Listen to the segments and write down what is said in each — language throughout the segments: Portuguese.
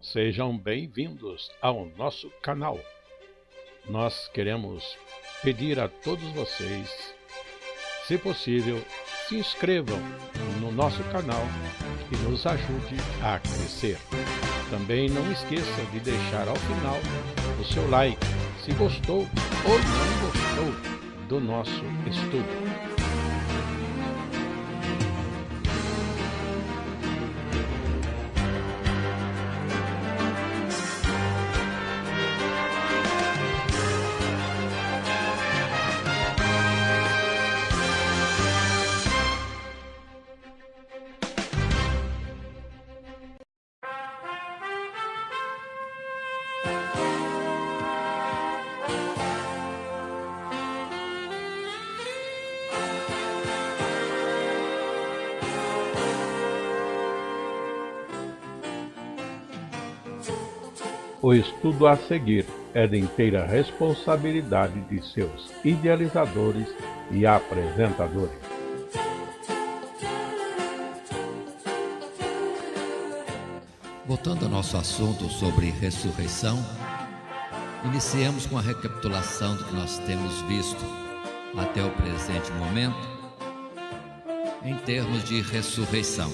Sejam bem-vindos ao nosso canal. Nós queremos pedir a todos vocês, se possível, se inscrevam no nosso canal e nos ajude a crescer. Também não esqueça de deixar ao final o seu like, se gostou ou não gostou do nosso estudo. O estudo a seguir é de inteira responsabilidade de seus idealizadores e apresentadores. Voltando ao nosso assunto sobre ressurreição, iniciemos com a recapitulação do que nós temos visto até o presente momento em termos de ressurreição.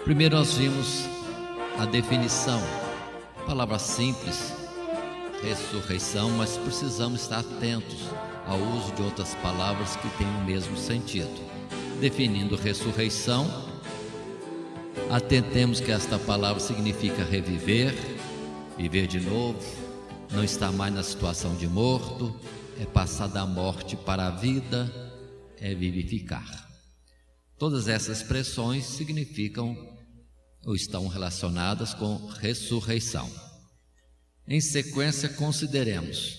Primeiro nós vimos a definição, palavra simples, ressurreição, mas precisamos estar atentos ao uso de outras palavras que têm o mesmo sentido. Definindo ressurreição, atentemos que esta palavra significa reviver, viver de novo, não estar mais na situação de morto, é passar da morte para a vida, é vivificar. Todas essas expressões significam ou estão relacionadas com ressurreição. Em sequência, consideremos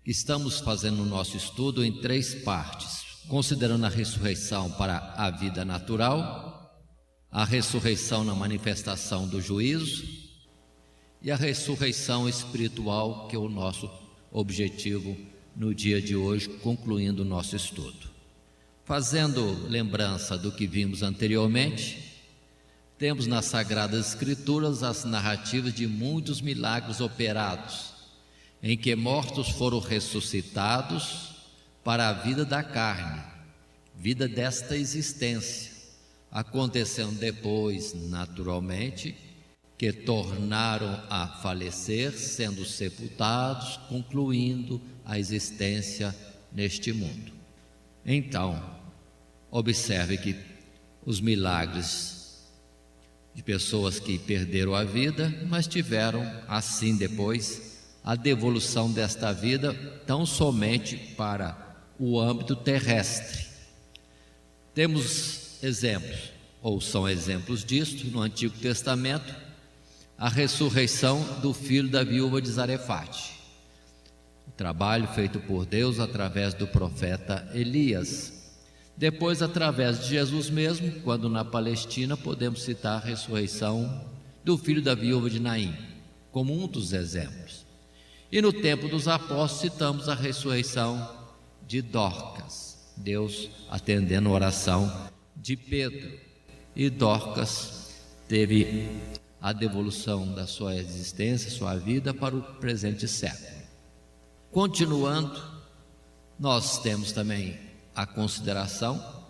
que estamos fazendo o nosso estudo em três partes, considerando a ressurreição para a vida natural, a ressurreição na manifestação do juízo e a ressurreição espiritual, que é o nosso objetivo no dia de hoje, concluindo o nosso estudo. Fazendo lembrança do que vimos anteriormente, temos nas Sagradas Escrituras as narrativas de muitos milagres operados, em que mortos foram ressuscitados para a vida da carne, vida desta existência, acontecendo depois, naturalmente, que tornaram a falecer, sendo sepultados, concluindo a existência neste mundo. Então, observe que os milagres de pessoas que perderam a vida, mas tiveram assim depois a devolução desta vida tão somente para o âmbito terrestre. Temos exemplos, ou são exemplos disto, no Antigo Testamento, a ressurreição do filho da viúva de Zarefate, o trabalho feito por Deus através do profeta Elias. Depois, através de Jesus mesmo, quando na Palestina, podemos citar a ressurreição do filho da viúva de Naim, como um dos exemplos. E no tempo dos apóstolos, citamos a ressurreição de Dorcas, Deus atendendo a oração de Pedro. E Dorcas teve a devolução da sua existência, sua vida, para o presente século. Continuando, nós temos também a consideração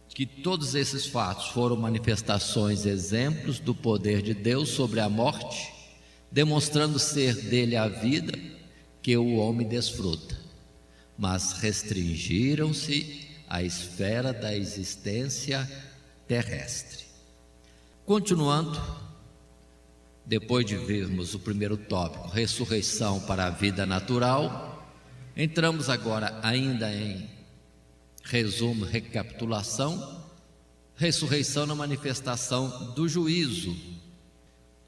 que todos esses fatos foram manifestações, exemplos do poder de Deus sobre a morte, demonstrando ser dele a vida que o homem desfruta, mas restringiram-se à esfera da existência terrestre. Continuando, depois de vermos o primeiro tópico, ressurreição para a vida natural, entramos agora ainda em resumo, recapitulação, ressurreição na manifestação do juízo.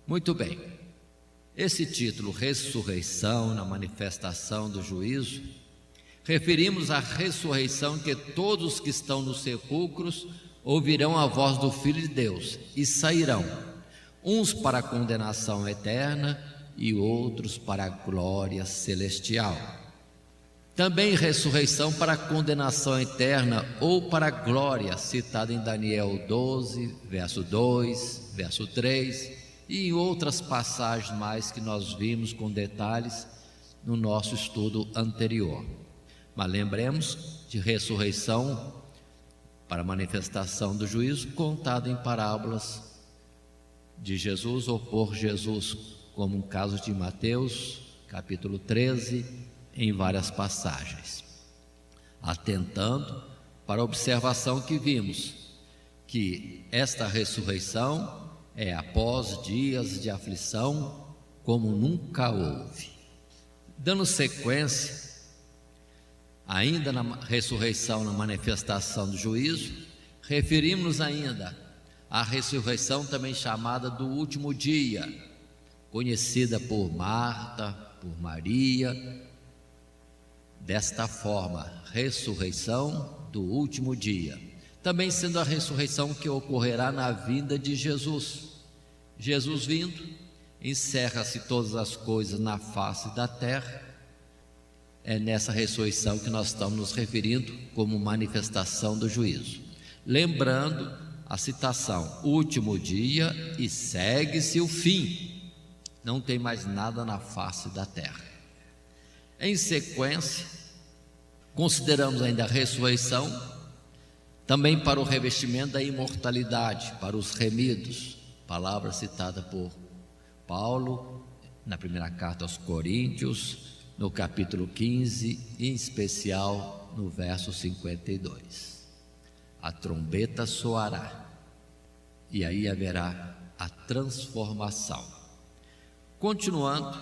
Muito bem, esse título, ressurreição na manifestação do juízo, referimos à ressurreição que todos que estão nos sepulcros ouvirão a voz do Filho de Deus e sairão, uns para a condenação eterna e outros para a glória celestial. Também ressurreição para a condenação eterna ou para a glória, citada em Daniel 12, verso 2, verso 3, e em outras passagens mais que nós vimos com detalhes no nosso estudo anterior. Mas lembremos de ressurreição para manifestação do juízo, contado em parábolas de Jesus ou por Jesus, como um caso de Mateus, capítulo 13, em várias passagens, atentando para a observação que vimos, que esta ressurreição é após dias de aflição como nunca houve. Dando sequência, ainda na ressurreição, na manifestação do juízo, referimos-nos ainda à ressurreição também chamada do último dia, conhecida por Marta, por Maria. Desta forma, ressurreição do último dia, também sendo a ressurreição que ocorrerá na vinda de Jesus. Jesus vindo, encerra-se todas as coisas na face da terra. É nessa ressurreição que nós estamos nos referindo como manifestação do juízo. Lembrando a citação, último dia e segue-se o fim. Não tem mais nada na face da terra. Em sequência, consideramos ainda a ressurreição também para o revestimento da imortalidade, para os remidos, palavra citada por Paulo na primeira carta aos Coríntios, no capítulo 15, em especial no verso 52. A trombeta soará, e aí haverá a transformação. Continuando,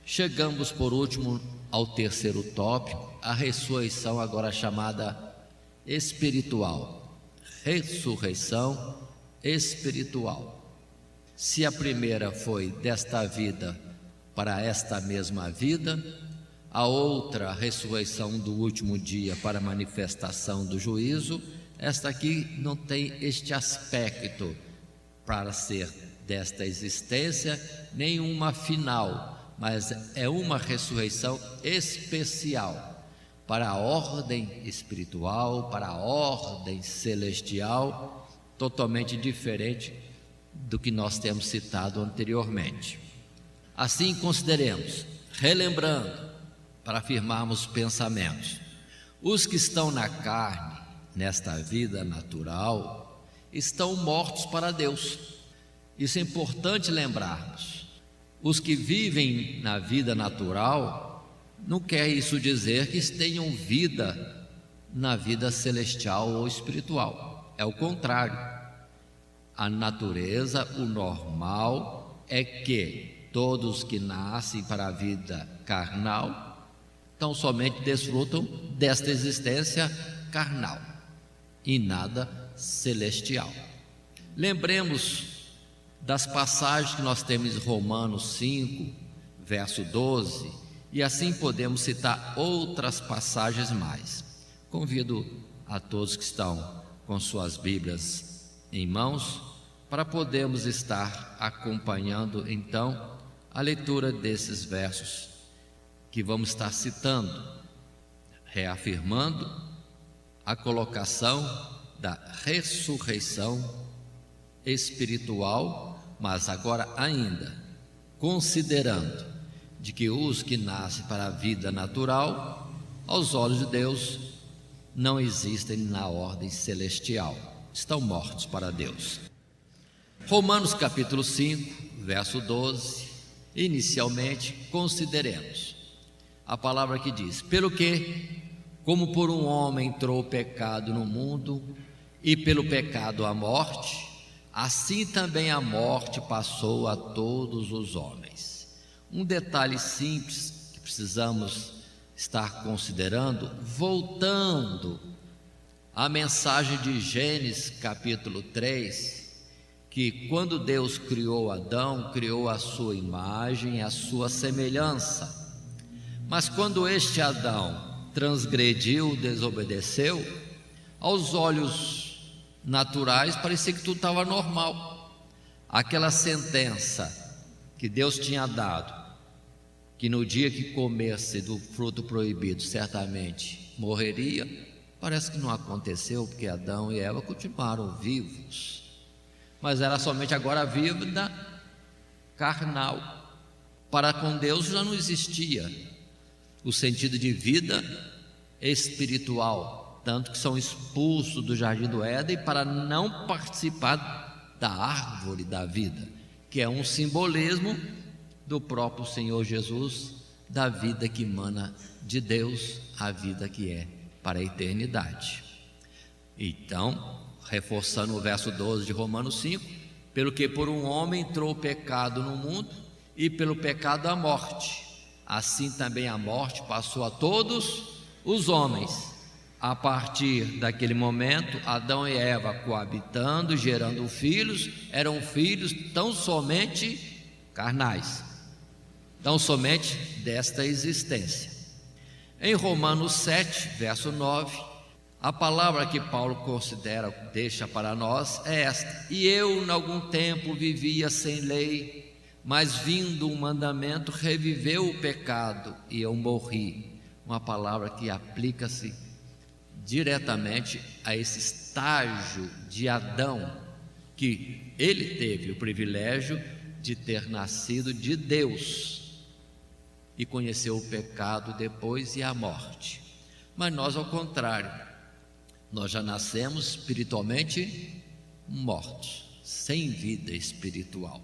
chegamos por último ao terceiro tópico, a ressurreição agora chamada espiritual. Ressurreição espiritual. Se a primeira foi desta vida para esta mesma vida, a outra, a ressurreição do último dia para a manifestação do juízo, esta aqui não tem este aspecto para ser desta existência, nenhuma final, mas é uma ressurreição especial para a ordem espiritual, para a ordem celestial, totalmente diferente do que nós temos citado anteriormente. Assim consideremos, relembrando, para afirmarmos pensamentos, os que estão na carne, nesta vida natural, estão mortos para Deus. Isso é importante lembrarmos. Os que vivem na vida natural, não quer isso dizer que tenham vida na vida celestial ou espiritual. É o contrário. A natureza, o normal é que todos que nascem para a vida carnal, tão somente desfrutam desta existência carnal e nada celestial. Lembremos das passagens que nós temos em Romanos 5, verso 12, e assim podemos citar outras passagens mais. Convido a todos que estão com suas Bíblias em mãos para podermos estar acompanhando então a leitura desses versos que vamos estar citando, reafirmando a colocação da ressurreição espiritual, mas agora ainda considerando de que os que nascem para a vida natural, aos olhos de Deus, não existem na ordem celestial, estão mortos para Deus. Romanos capítulo 5, verso 12. Inicialmente, consideremos a palavra que diz: pelo que, como por um homem entrou o pecado no mundo, e pelo pecado a morte, assim também a morte passou a todos os homens. Um detalhe simples que precisamos estar considerando, voltando à mensagem de Gênesis capítulo 3, que quando Deus criou Adão, criou a sua imagem, a sua semelhança. Mas quando este Adão transgrediu, desobedeceu, aos olhos naturais parecia que tudo estava normal. Aquela sentença que Deus tinha dado, que no dia que comesse do fruto proibido certamente morreria, parece que não aconteceu, porque Adão e Eva continuaram vivos. Mas era somente agora a vida carnal. Para com Deus já não existia o sentido de vida espiritual, tanto que são expulsos do jardim do Éden para não participar da árvore da vida, que é um simbolismo do próprio Senhor Jesus, da vida que emana de Deus, a vida que é para a eternidade. Então, reforçando o verso 12 de Romanos 5, pelo que por um homem entrou o pecado no mundo, e pelo pecado a morte, assim também a morte passou a todos os homens. A partir daquele momento, Adão e Eva coabitando, gerando filhos, eram filhos tão somente carnais, tão somente desta existência. Em Romanos 7, verso 9, a palavra que Paulo deixa para nós é esta: e eu, em algum tempo, vivia sem lei, mas vindo um mandamento, reviveu o pecado e eu morri. Uma palavra que aplica-se diretamente a esse estágio de Adão, que ele teve o privilégio de ter nascido de Deus e conheceu o pecado depois e a morte. Mas nós, ao contrário, nós já nascemos espiritualmente mortos, sem vida espiritual.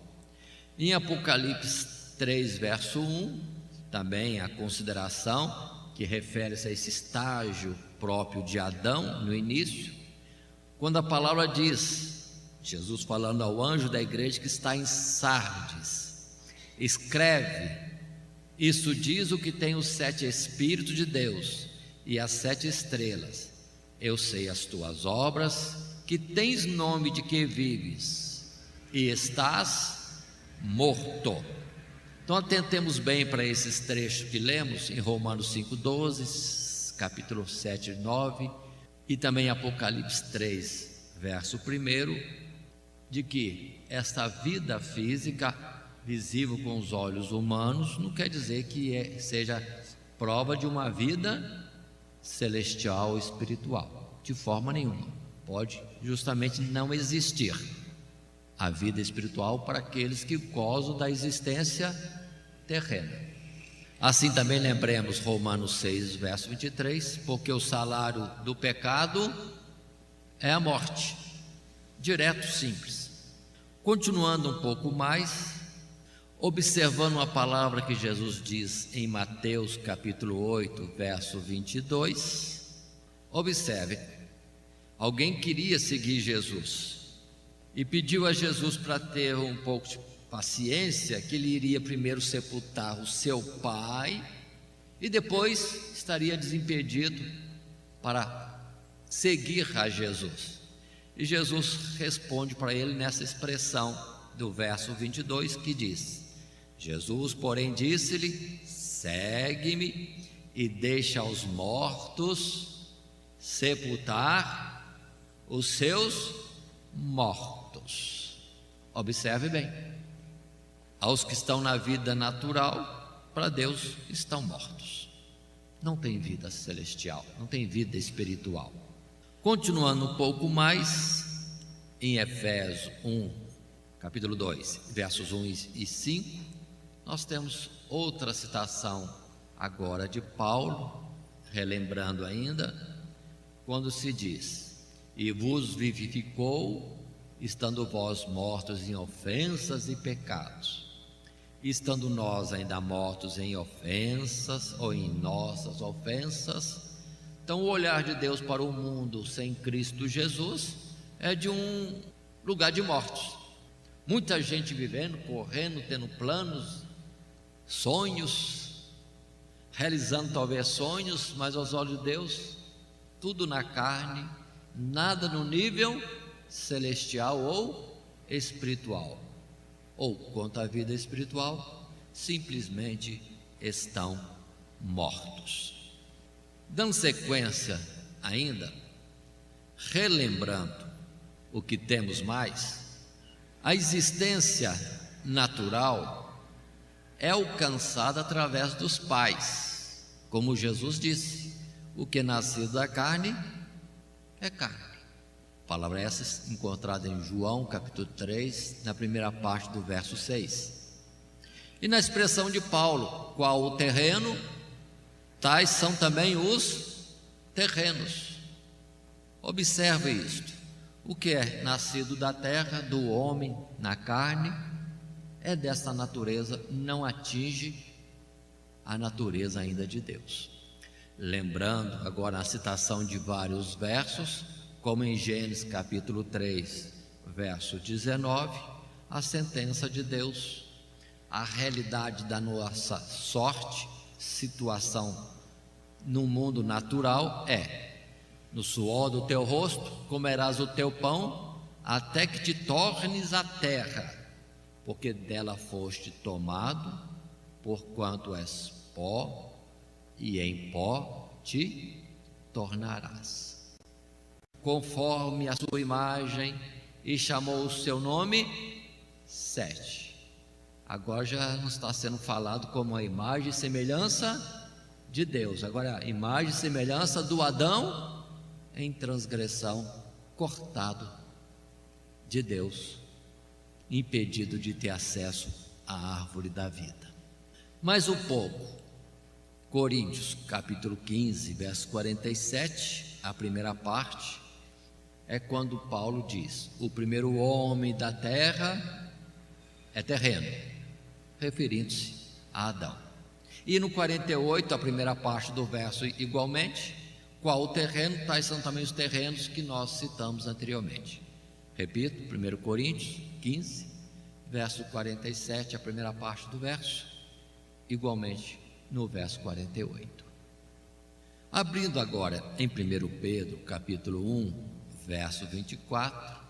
Em Apocalipse 3, verso 1, também a consideração que refere-se a esse estágio próprio de Adão no início, quando a palavra diz, Jesus falando ao anjo da igreja que está em Sardes: escreve, isso diz o que tem os 7 Espíritos de Deus e as 7 estrelas. Eu sei as tuas obras, que tens nome de que vives e estás morto. Então atentemos bem para esses trechos que lemos em Romanos 5,12, capítulo 7, 9 e também Apocalipse 3, verso 1, de que esta vida física visível com os olhos humanos não quer dizer que seja prova de uma vida celestial ou espiritual, de forma nenhuma. Pode justamente não existir a vida espiritual para aqueles que gozam da existência terrena. Assim também lembremos Romanos 6, verso 23, porque o salário do pecado é a morte, direto, simples. Continuando um pouco mais, observando a palavra que Jesus diz em Mateus capítulo 8, verso 22, observe, alguém queria seguir Jesus e pediu a Jesus para ter um pouco de paciência, que ele iria primeiro sepultar o seu pai e depois estaria desimpedido para seguir a Jesus. E Jesus responde para ele nessa expressão do verso 22 que diz: Jesus, porém, disse-lhe: segue-me e deixa aos mortos sepultar os seus mortos. Observe bem, aos que estão na vida natural, para Deus estão mortos, não tem vida celestial, não tem vida espiritual. Continuando um pouco mais, em Efésios 1, capítulo 2, versos 1 e 5, nós temos outra citação agora de Paulo, relembrando ainda, quando se diz: e vos vivificou, estando vós mortos em ofensas e pecados, estando nós ainda mortos em ofensas ou em nossas ofensas. Então o olhar de Deus para o mundo sem Cristo Jesus é de um lugar de mortos. Muita gente vivendo, correndo, tendo planos, sonhos, realizando talvez sonhos, mas aos olhos de Deus, tudo na carne, nada no nível celestial ou espiritual. Ou quanto à vida espiritual, simplesmente estão mortos. Dando sequência ainda, relembrando o que temos mais, a existência natural é alcançada através dos pais, como Jesus disse: o que é nascido da carne é carne. A palavra essa encontrada em João capítulo 3, na primeira parte do verso 6. E na expressão de Paulo, qual o terreno, tais são também os terrenos. Observe isto: o que é nascido da terra, do homem na carne, é desta natureza, não atinge a natureza ainda de Deus. Lembrando agora a citação de vários versos, como em Gênesis capítulo 3, verso 19, a sentença de Deus, a realidade da nossa sorte, situação no mundo natural é: no suor do teu rosto comerás o teu pão, até que te tornes a terra, porque dela foste tomado, porquanto és pó, e em pó te tornarás. Conforme a sua imagem, e chamou o seu nome Sete. Agora já não está sendo falado como a imagem e semelhança de Deus, agora a imagem e semelhança do Adão em transgressão, cortado de Deus, impedido de ter acesso à árvore da vida. Mais um pouco, Coríntios capítulo 15, verso 47, a primeira parte, é quando Paulo diz: o primeiro homem da terra é terreno, referindo-se a Adão. E no 48, a primeira parte do verso igualmente, qual o terreno, tais são também os terrenos que nós citamos anteriormente. Repito, 1 Coríntios 15, verso 47, a primeira parte do verso, igualmente no verso 48. Abrindo agora em 1 Pedro capítulo 1, verso 24,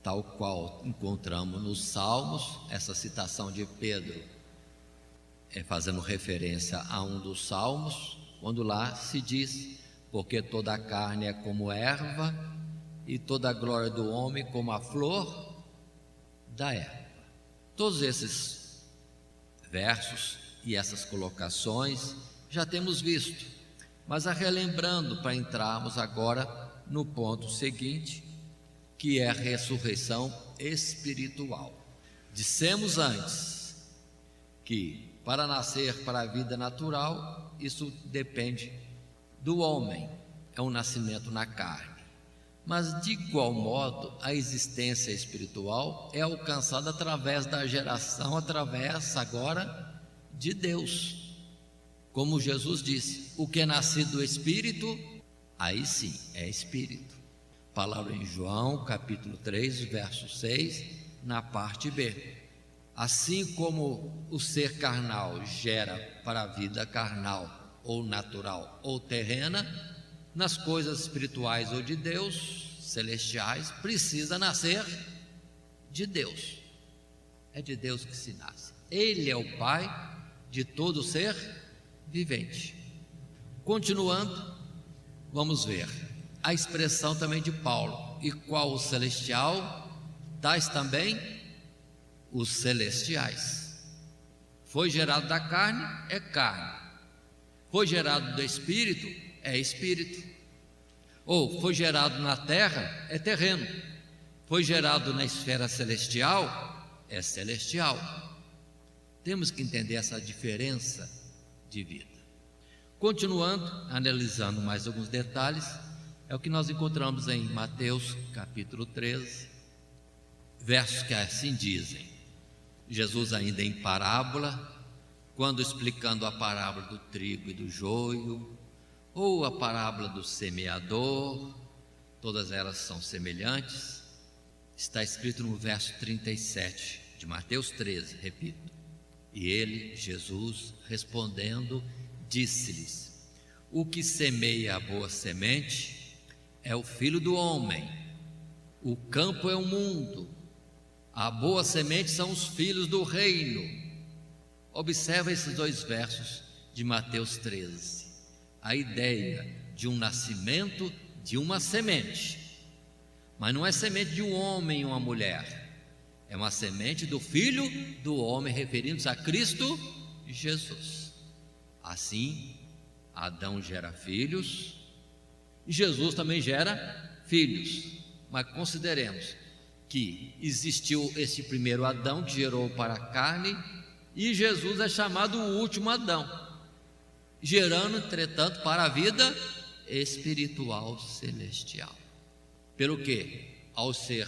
tal qual encontramos nos Salmos, essa citação de Pedro é fazendo referência a um dos Salmos, quando lá se diz: porque toda a carne é como erva, e toda a glória do homem como a flor da erva. Todos esses versos e essas colocações já temos visto, mas relembrando para entrarmos agora no ponto seguinte, que é a ressurreição espiritual. Dissemos antes que para nascer para a vida natural, isso depende do homem, é um nascimento na carne. Mas de igual modo, a existência espiritual é alcançada através da geração, através agora de Deus. Como Jesus disse: o que é nascido do Espírito, aí sim é Espírito. Palavra em João capítulo 3, verso 6, na parte B. Assim como o ser carnal gera para a vida carnal, ou natural, ou terrena, nas coisas espirituais ou de Deus, celestiais, precisa nascer de Deus. É de Deus que se nasce. Ele é o Pai de todo ser vivente. Continuando, vamos ver a expressão também de Paulo: e qual o celestial, tais também os celestiais. Foi gerado da carne, é carne. Foi gerado do Espírito, é Espírito. Ou foi gerado na terra, é terreno. Foi gerado na esfera celestial, é celestial. Temos que entender essa diferença de vida. Continuando, analisando mais alguns detalhes, é o que nós encontramos em Mateus capítulo 13, versos que assim dizem. Jesus ainda em parábola, quando explicando a parábola do trigo e do joio, ou a parábola do semeador, todas elas são semelhantes. Está escrito no verso 37 de Mateus 13, repito: e ele, Jesus, respondendo, disse-lhes: o que semeia a boa semente é o Filho do homem. O campo é o mundo, a boa semente são os filhos do reino. Observa esses dois versos de Mateus 13. A ideia de um nascimento de uma semente, mas não é semente de um homem e uma mulher, é uma semente do Filho do homem, referindo-se a Cristo Jesus. Assim, Adão gera filhos, e Jesus também gera filhos. Mas consideremos que existiu esse primeiro Adão que gerou para a carne, e Jesus é chamado o último Adão, gerando, entretanto, para a vida espiritual celestial. Pelo que, ao ser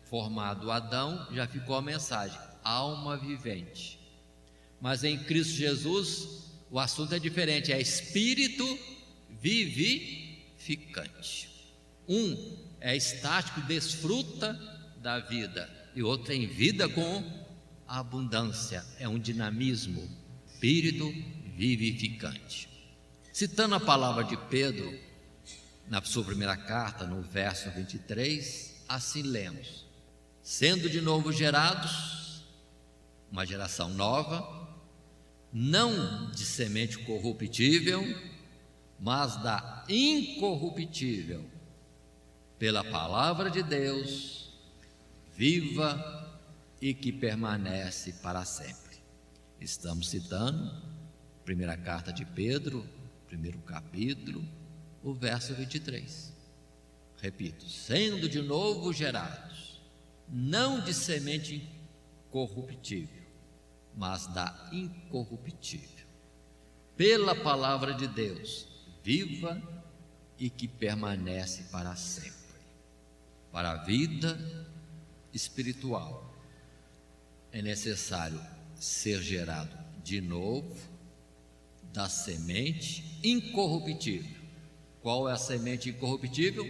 formado Adão, já ficou a mensagem: alma vivente. Mas em Cristo Jesus, o assunto é diferente, é espírito vivificante. Um é estático, desfruta da vida, e outro tem vida com abundância, é um dinamismo, espírito vivificante. Citando a palavra de Pedro, na sua primeira carta, no verso 23, assim lemos: sendo de novo gerados, uma geração nova, não de semente corruptível, mas da incorruptível, pela palavra de Deus, viva e que permanece para sempre. Estamos citando a primeira carta de Pedro, primeiro capítulo, o verso 23. Repito: sendo de novo gerados, não de semente corruptível, mas da incorruptível, pela palavra de Deus, viva e que permanece para sempre. Para a vida espiritual é necessário ser gerado de novo da semente incorruptível. Qual é a semente incorruptível?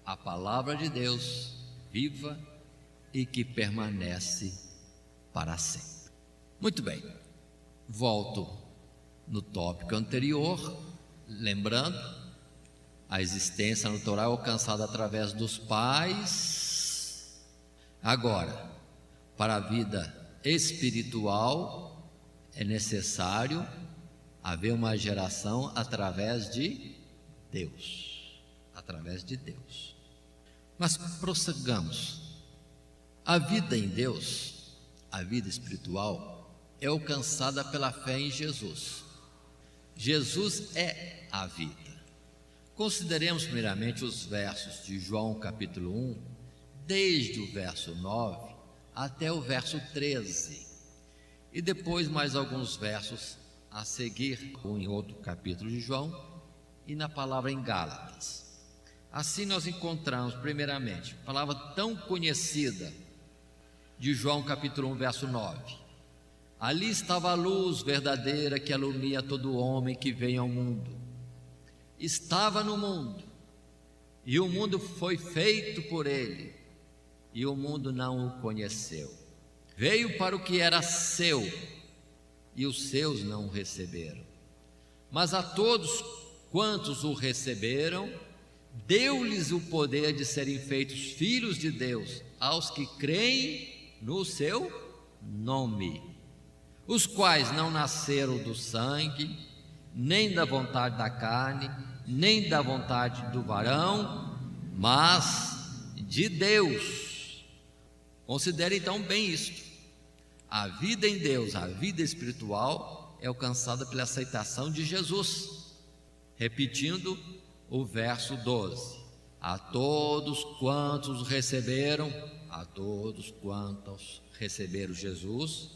A palavra de Deus, viva e que permanece para sempre. Muito bem, volto no tópico anterior, lembrando a existência natural alcançada através dos pais. Agora, para a vida espiritual é necessário haver uma geração através de Deus, através de Deus. Mas prossigamos. A vida em Deus, a vida espiritual, é alcançada pela fé em Jesus. Jesus é a vida. Consideremos primeiramente os versos de João capítulo 1, desde o verso 9 até o verso 13, e depois mais alguns versos a seguir, em outro capítulo de João e na palavra em Gálatas. Assim nós encontramos primeiramente a palavra tão conhecida de João capítulo 1, verso 9. Ali estava a luz verdadeira que alumia todo homem que vem ao mundo. Estava no mundo, e o mundo foi feito por ele, e o mundo não o conheceu. Veio para o que era seu, e os seus não o receberam. Mas a todos quantos o receberam, deu-lhes o poder de serem feitos filhos de Deus, aos que creem no seu nome, os quais não nasceram do sangue, nem da vontade da carne, nem da vontade do varão, mas de Deus. Considere então bem isto: a vida em Deus, a vida espiritual, é alcançada pela aceitação de Jesus. Repetindo o verso 12: a todos quantos receberam, a todos quantos receberam Jesus,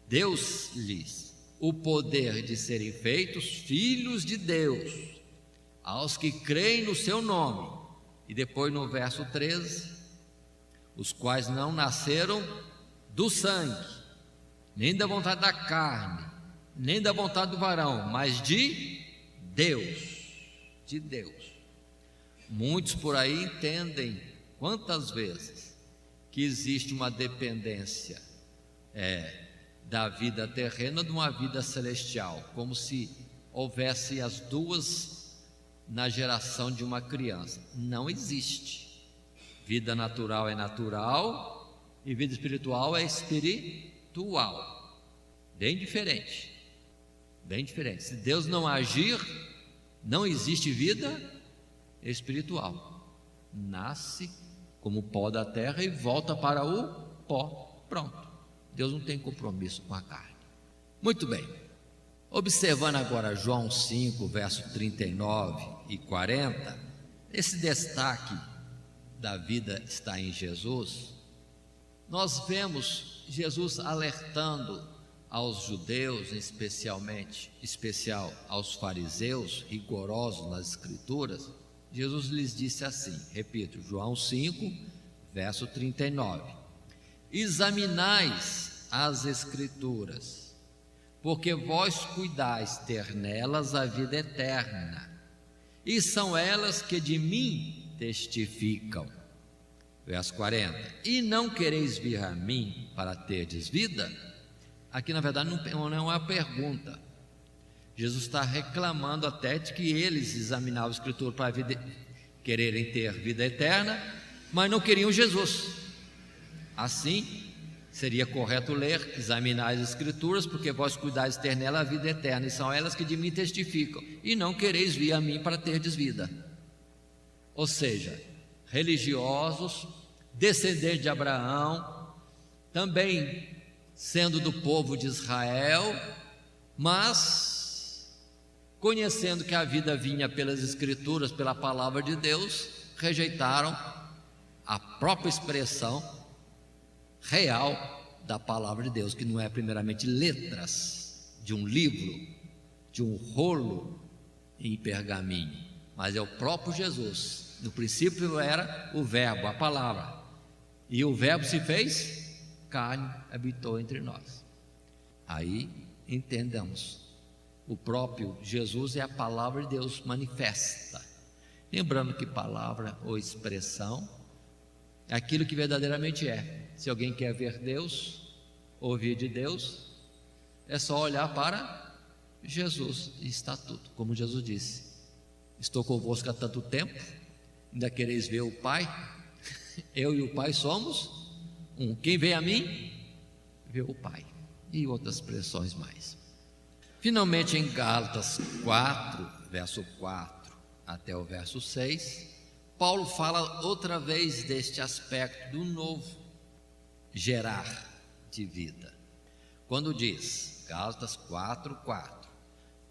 deu-lhes o poder de serem feitos filhos de Deus, aos que creem no seu nome. E depois no verso 13: os quais não nasceram do sangue, nem da vontade da carne, nem da vontade do varão, mas de Deus, de Deus. Muitos por aí entendem quantas vezes que existe uma dependência da vida terrena de uma vida celestial, como se houvesse as duas na geração de uma criança. Não existe. Vida natural é natural e vida espiritual é espiritual. Bem diferente. Bem diferente. Se Deus não agir, não existe vida espiritual. Nasce como pó da terra e volta para o pó. Pronto. Deus não tem compromisso com a carne. Muito bem. Observando agora João 5, verso 39 e 40, esse destaque da vida está em Jesus. Nós vemos Jesus alertando aos judeus, especial aos fariseus, rigorosos nas escrituras, Jesus lhes disse assim, repito, João 5, verso 39: examinais as escrituras, porque vós cuidais ter nelas a vida eterna, e são elas que de mim testificam. Verso 40: e não quereis vir a mim para terdes vida? Aqui na verdade não é uma pergunta. Jesus está reclamando até de que eles examinavam a escritura para quererem ter vida eterna, mas não queriam Jesus. Assim, seria correto ler: examinar as escrituras, porque vós cuidais ter nela a vida eterna, e são elas que de mim testificam, e não quereis vir a mim para terdes vida. Ou seja, religiosos, descendentes de Abraão, também sendo do povo de Israel, mas conhecendo que a vida vinha pelas escrituras, pela palavra de Deus, rejeitaram a própria expressão real da palavra de Deus, que não é primeiramente letras de um livro, de um rolo em pergaminho, mas é o próprio Jesus. No princípio era o verbo, a palavra, e o verbo se fez carne, habitou entre nós. Aí entendamos, o próprio Jesus é a palavra de Deus manifesta. Lembrando que palavra ou expressão é aquilo que verdadeiramente é. Se alguém quer ver Deus, ouvir de Deus, é só olhar para Jesus e está tudo. Como Jesus disse: estou convosco há tanto tempo, ainda quereis ver o Pai? Eu e o Pai somos um. Quem vem a mim, vê o Pai. E outras expressões mais. Finalmente, em Gálatas 4, verso 4 até o verso 6, Paulo fala outra vez deste aspecto do novo gerar de vida, quando diz, Gálatas 4:4: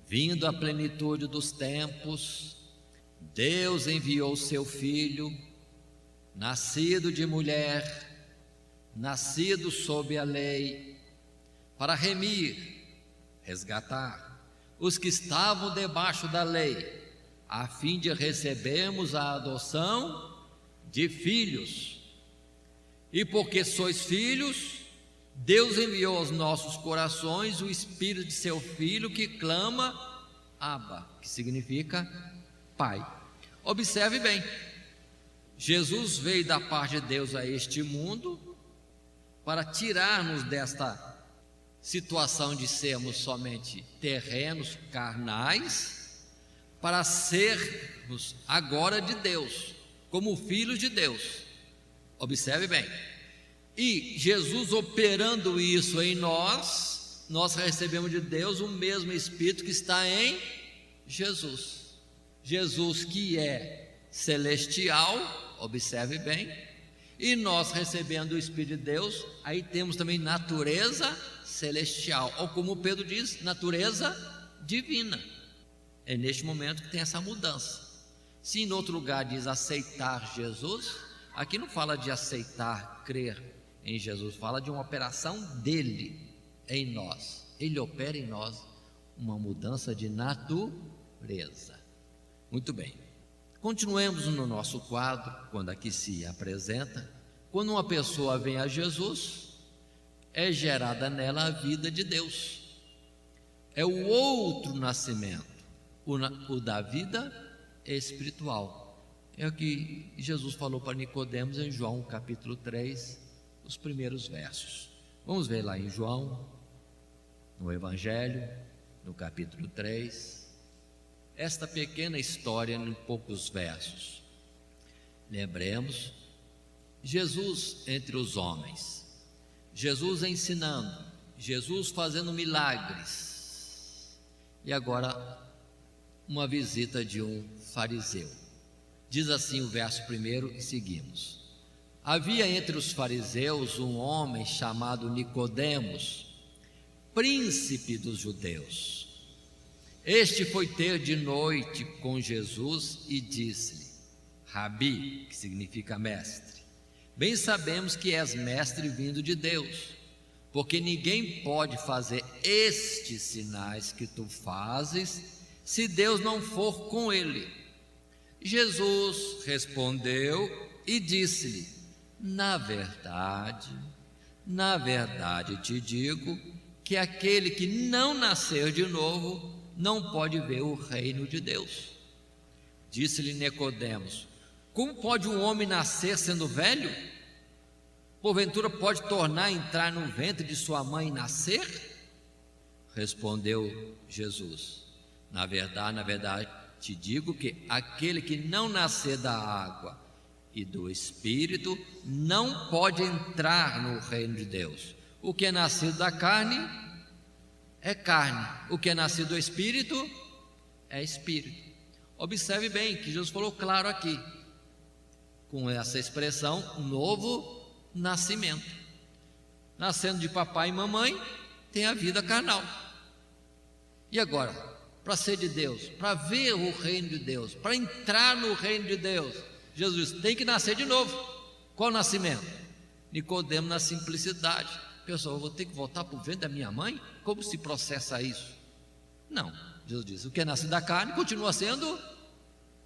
vindo a plenitude dos tempos, Deus enviou seu Filho, nascido de mulher, nascido sob a lei, para remir, resgatar os que estavam debaixo da lei, a fim de recebermos a adoção de filhos. E porque sois filhos, Deus enviou aos nossos corações o Espírito de seu Filho, que clama Abba, que significa Pai. Observe bem, Jesus veio da parte de Deus a este mundo para tirar-nos desta situação de sermos somente terrenos, carnais, para sermos agora de Deus, como filhos de Deus. Observe bem, e Jesus operando isso em nós, nós recebemos de Deus o mesmo Espírito que está em Jesus. Jesus que é celestial, observe bem, e nós recebendo o Espírito de Deus, aí temos também natureza celestial, ou como Pedro diz, natureza divina. É neste momento que tem essa mudança. Se em outro lugar diz aceitar Jesus, aqui não fala de aceitar, crer em Jesus, fala de uma operação dele em nós. Ele opera em nós uma mudança de natureza. Muito bem, continuemos no nosso quadro, quando aqui se apresenta. Quando uma pessoa vem a Jesus, é gerada nela a vida de Deus. É o outro nascimento, o da vida espiritual. É o que Jesus falou para Nicodemos em João capítulo 3, os primeiros versos. Vamos ver lá em João, no Evangelho, no capítulo 3, esta pequena história em poucos versos. Lembremos, Jesus entre os homens, Jesus ensinando, Jesus fazendo milagres, e agora uma visita de um fariseu. Diz assim o verso 1 e seguimos: havia entre os fariseus um homem chamado Nicodemos, príncipe dos judeus. Este foi ter de noite com Jesus e disse-lhe: Rabi, que significa mestre, bem sabemos que és mestre vindo de Deus, porque ninguém pode fazer estes sinais que tu fazes, se Deus não for com ele. Jesus respondeu e disse-lhe: na verdade te digo que aquele que não nascer de novo não pode ver o reino de Deus. Disse-lhe Nicodemos: como pode um homem nascer sendo velho? Porventura pode tornar a entrar no ventre de sua mãe e nascer? Respondeu Jesus: na verdade te digo que aquele que não nascer da água e do Espírito não pode entrar no reino de Deus. O que é nascido da carne é carne, o que é nascido do Espírito é Espírito. Observe bem que Jesus falou claro aqui, com essa expressão, novo nascimento. Nascendo de papai e mamãe, tem a vida carnal. E agora, para ser de Deus, para ver o reino de Deus, para entrar no reino de Deus, Jesus tem que nascer de novo. Qual nascimento? Nicodemo, na simplicidade: pessoal, eu vou ter que voltar para o ventre da minha mãe? Como se processa isso? Não, Jesus diz: o que é nascido da carne continua sendo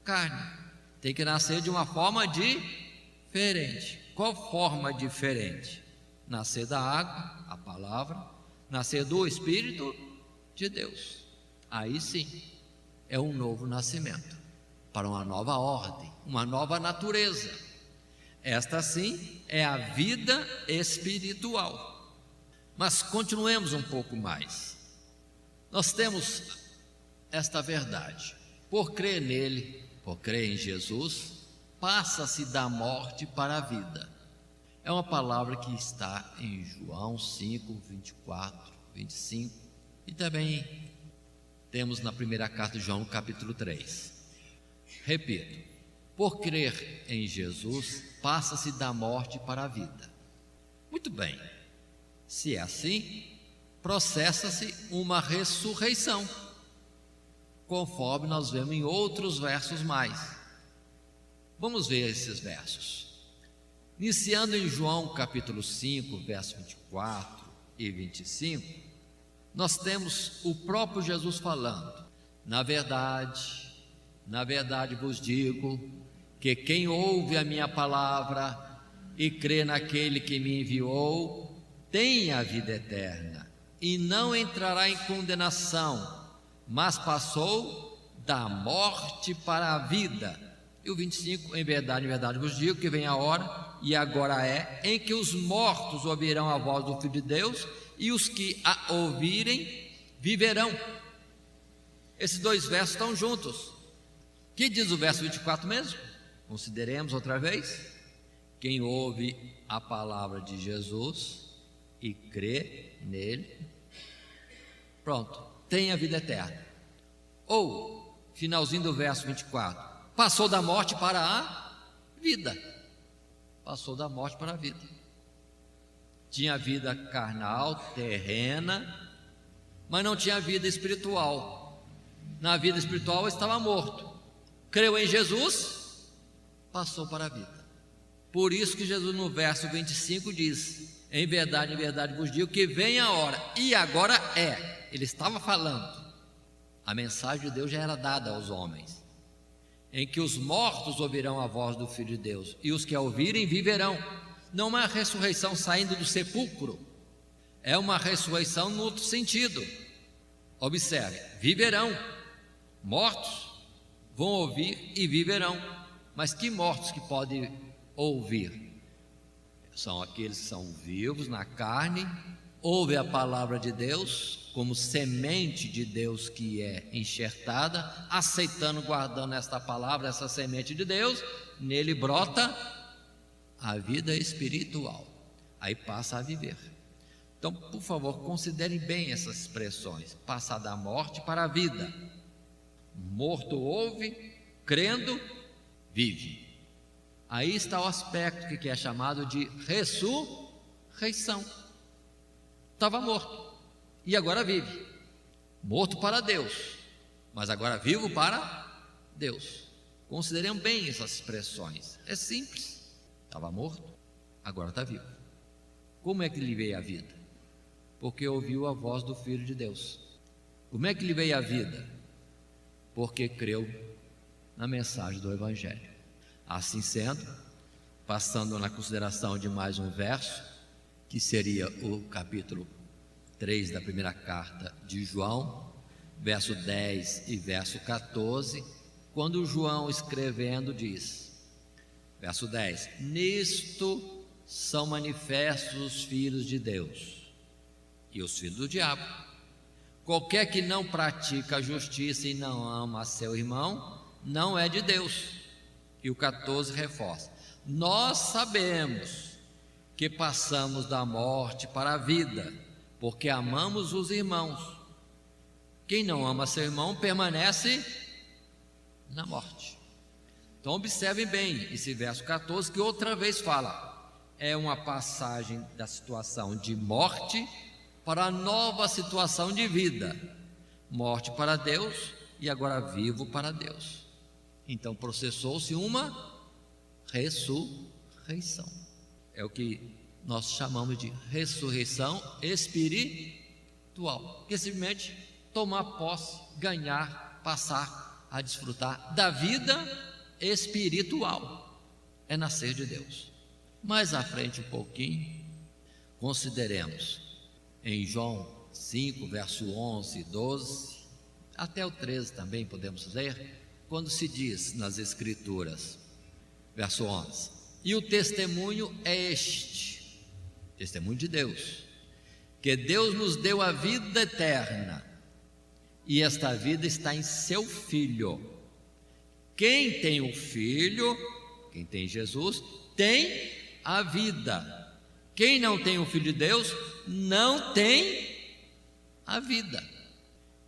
carne, tem que nascer de uma forma diferente. Qual forma diferente? Nascer da água, a palavra, nascer do Espírito de Deus. Aí sim é um novo nascimento, para uma nova ordem, uma nova natureza. Esta sim é a vida espiritual. Mas continuemos um pouco mais. Nós temos esta verdade: por crer nele, por crer em Jesus, passa-se da morte para a vida. É uma palavra que está em João 5, 24, 25 e também temos na primeira carta de João, capítulo 3. Repito: por crer em Jesus, passa-se da morte para a vida. Muito bem, se é assim, processa-se uma ressurreição, conforme nós vemos em outros versos mais. Vamos ver esses versos. Iniciando em João capítulo 5, verso 24 e 25, nós temos o próprio Jesus falando: na verdade vos digo que quem ouve a minha palavra e crê naquele que me enviou, tem a vida eterna e não entrará em condenação, mas passou da morte para a vida. E o 25: em verdade vos digo que vem a hora, e agora é, em que os mortos ouvirão a voz do Filho de Deus, e os que a ouvirem viverão. Esses dois versos estão juntos. Que diz o verso 24 mesmo? Consideremos outra vez: quem ouve a palavra de Jesus e crê nele, pronto, tem a vida eterna. Ou, finalzinho do verso 24: passou da morte para a vida. Passou da morte para a vida. Tinha vida carnal, terrena, mas não tinha vida espiritual. Na vida espiritual estava morto. Creu em Jesus, passou para a vida. Por isso que Jesus no verso 25 diz: em verdade vos digo que vem a hora, e agora é. Ele estava falando, a mensagem de Deus já era dada aos homens, em que os mortos ouvirão a voz do Filho de Deus, e os que a ouvirem viverão. Não é uma ressurreição saindo do sepulcro, é uma ressurreição no outro sentido. Observe: viverão. Mortos vão ouvir e viverão. Mas que mortos que podem ouvir? São aqueles que são vivos na carne, ouvem a palavra de Deus como semente de Deus que é enxertada, aceitando, guardando esta palavra, essa semente de Deus, nele brota a vida espiritual, aí passa a viver. Então, por favor, considerem bem essas expressões: passar da morte para a vida. Morto ouve, crendo, vive. Aí está o aspecto que é chamado de ressurreição. Estava morto e agora vive. Morto para Deus, mas agora vivo para Deus. Considerem bem essas expressões. É simples. Estava morto, agora está vivo. Como é que lhe veio a vida? porque ouviu a voz do Filho de Deus. Como é que lhe veio a vida? Porque creu na mensagem do Evangelho. Assim sendo, passando na consideração de mais um verso, que seria o capítulo 3 da primeira carta de João, verso 10 e verso 14, quando João escrevendo diz, verso 10: nisto são manifestos os filhos de Deus e os filhos do diabo. Qualquer que não pratica a justiça e não ama a seu irmão, não é de Deus. E o 14 reforça: nós sabemos que passamos da morte para a vida, porque amamos os irmãos. Quem não ama seu irmão permanece na morte. Então observem bem esse verso 14, que outra vez fala, é uma passagem da situação de morte para a nova situação de vida, morte para Deus e agora vivo para Deus. Então processou-se uma ressurreição, é o que nós chamamos de ressurreição espiritual, que é simplesmente tomar posse, ganhar, passar a desfrutar da vida espiritual, é nascer de Deus. Mais à frente um pouquinho, consideremos em João 5, verso 11 e 12, até o 13 também podemos ler, quando se diz nas Escrituras, verso 11: e o testemunho é este, testemunho de Deus, que Deus nos deu a vida eterna, e esta vida está em seu Filho. Quem tem o Filho, quem tem Jesus, tem a vida. Quem não tem o Filho de Deus, não tem a vida.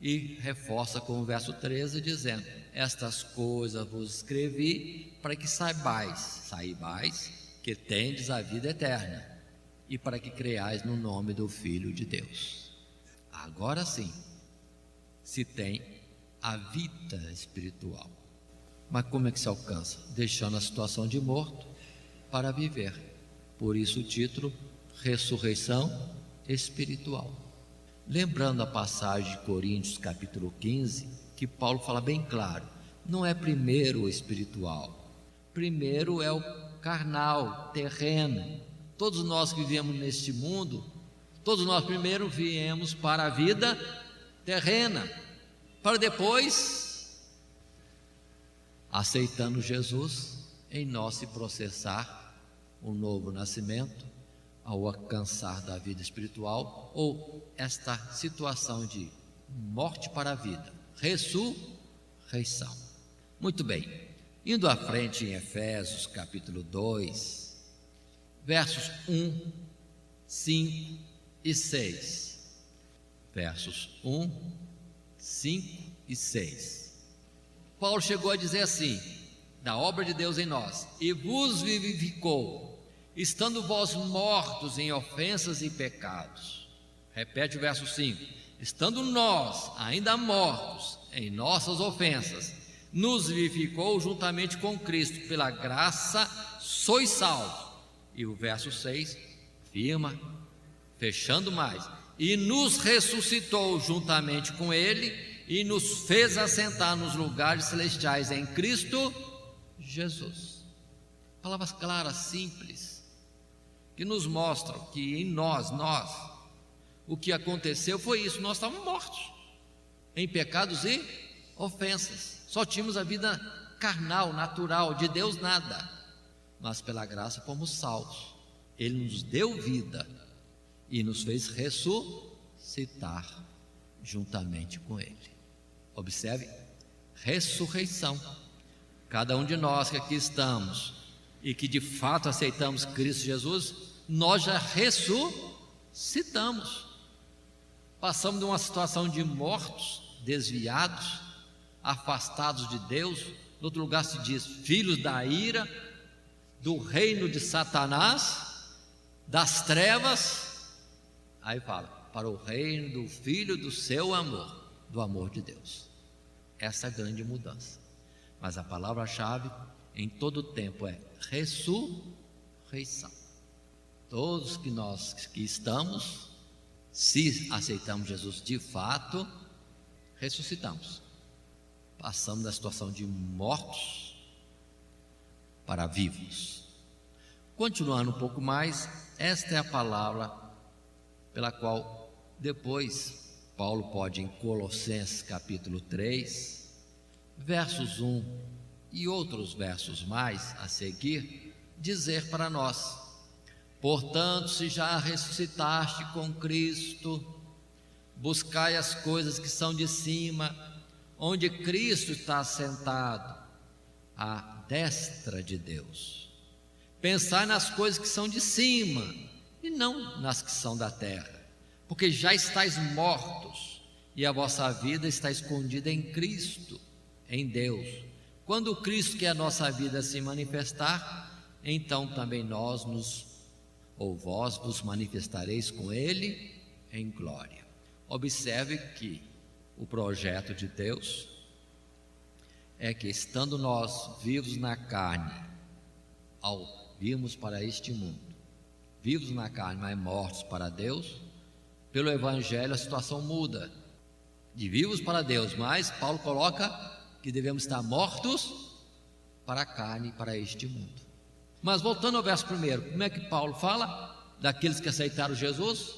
E reforça com o verso 13, dizendo: estas coisas vos escrevi para que saibais que tendes a vida eterna, e para que creiais no nome do Filho de Deus. Agora sim, se tem a vida espiritual. Mas como é que se alcança? Deixando a situação de morto para viver. Por isso o título, ressurreição espiritual. Lembrando a passagem de Coríntios capítulo 15, que Paulo fala bem claro, não é primeiro o espiritual, primeiro é o carnal, terreno. Todos nós que vivemos neste mundo, todos nós primeiro viemos para a vida terrena, para depois, aceitando Jesus, em nós se processar um novo nascimento, ao alcançar da vida espiritual, ou esta situação de morte para a vida, ressurreição. Muito bem, indo à frente em Efésios capítulo 2, versos 1, 5 e 6. Versos 1, 5 e 6. Paulo chegou a dizer assim, da obra de Deus em nós: e vos vivificou, estando vós mortos em ofensas e pecados. Repete o verso 5: estando nós ainda mortos em nossas ofensas, nos vivificou juntamente com Cristo, pela graça sois salvos. E o verso 6 afirma, fechando mais: e nos ressuscitou juntamente com Ele, e nos fez assentar nos lugares celestiais em Cristo Jesus. Palavras claras, simples, que nos mostram que em nós, o que aconteceu foi isso: nós estávamos mortos em pecados e ofensas, só tínhamos a vida carnal, natural, de Deus nada, mas pela graça fomos salvos. Ele nos deu vida e nos fez ressuscitar juntamente com Ele. Observe, ressurreição. Cada um de nós que aqui estamos e que de fato aceitamos Cristo Jesus, nós já ressuscitamos. Passamos de uma situação de mortos, desviados, afastados de Deus. No outro lugar se diz filhos da ira, do reino de Satanás, das trevas. Aí fala, para o reino do Filho do seu amor, do amor de Deus. Essa é a grande mudança. Mas a palavra-chave em todo o tempo é ressurreição. Todos que nós que estamos Se aceitamos Jesus de fato, ressuscitamos. Passamos da situação de mortos para vivos. Continuando um pouco mais, esta é a palavra pela qual depois Paulo pode, em Colossenses capítulo 3, versos 1 e outros versos mais a seguir, dizer para nós: portanto, se já ressuscitaste com Cristo, buscai as coisas que são de cima, onde Cristo está assentado, à destra de Deus. Pensai nas coisas que são de cima, e não nas que são da terra, porque já estáis mortos, e a vossa vida está escondida em Cristo, em Deus. Quando o Cristo, que é a nossa vida, se manifestar, então também vós vos manifestareis com Ele em glória. Observe que o projeto de Deus é que, estando nós vivos na carne, ao virmos para este mundo, vivos na carne, mas mortos para Deus, pelo Evangelho a situação muda. De vivos para Deus, mas Paulo coloca que devemos estar mortos para a carne e para este mundo. Mas voltando ao verso 1, como é que Paulo fala daqueles que aceitaram Jesus?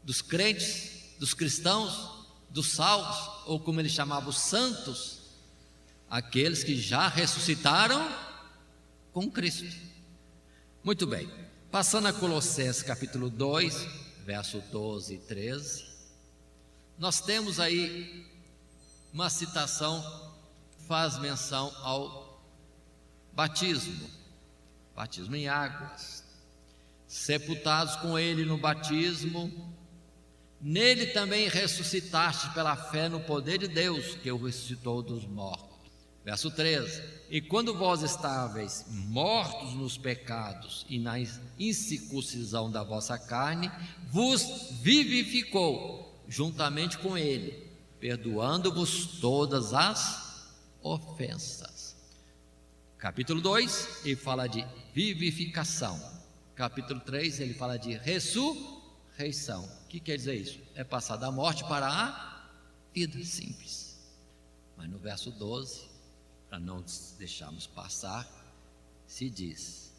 Dos crentes, dos cristãos, dos salvos, ou como ele chamava, os santos, aqueles que já ressuscitaram com Cristo. Muito bem, passando a Colossenses capítulo 2, verso 12 e 13, nós temos aí uma citação que faz menção ao batismo em águas, sepultados com ele no batismo, nele também ressuscitaste pela fé no poder de Deus, que o ressuscitou dos mortos. Verso 13: e quando vós estáveis mortos nos pecados e na incircuncisão da vossa carne, vos vivificou juntamente com ele, perdoando-vos todas as ofensas. Capítulo 2, ele fala de vivificação. Capítulo 3, ele fala de ressurreição. O que quer dizer isso? É passar da morte para a vida, simples. Mas no verso 12, para não deixarmos passar, se diz: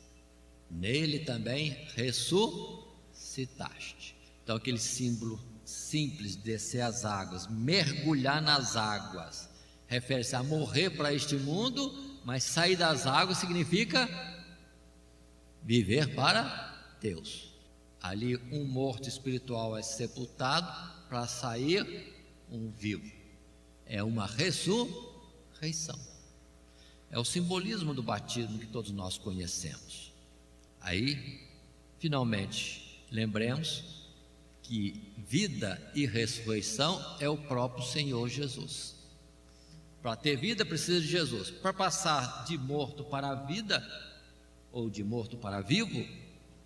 nele também ressuscitaste. Então aquele símbolo simples de descer as águas, mergulhar nas águas, refere-se a morrer para este mundo, mas sair das águas significa viver para Deus. Ali um morto espiritual é sepultado para sair um vivo. É uma ressurreição. É o simbolismo do batismo que todos nós conhecemos. Aí, finalmente, lembremos que vida e ressurreição é o próprio Senhor Jesus. Para ter vida precisa de Jesus. Para passar de morto para a vida, ou de morto para vivo,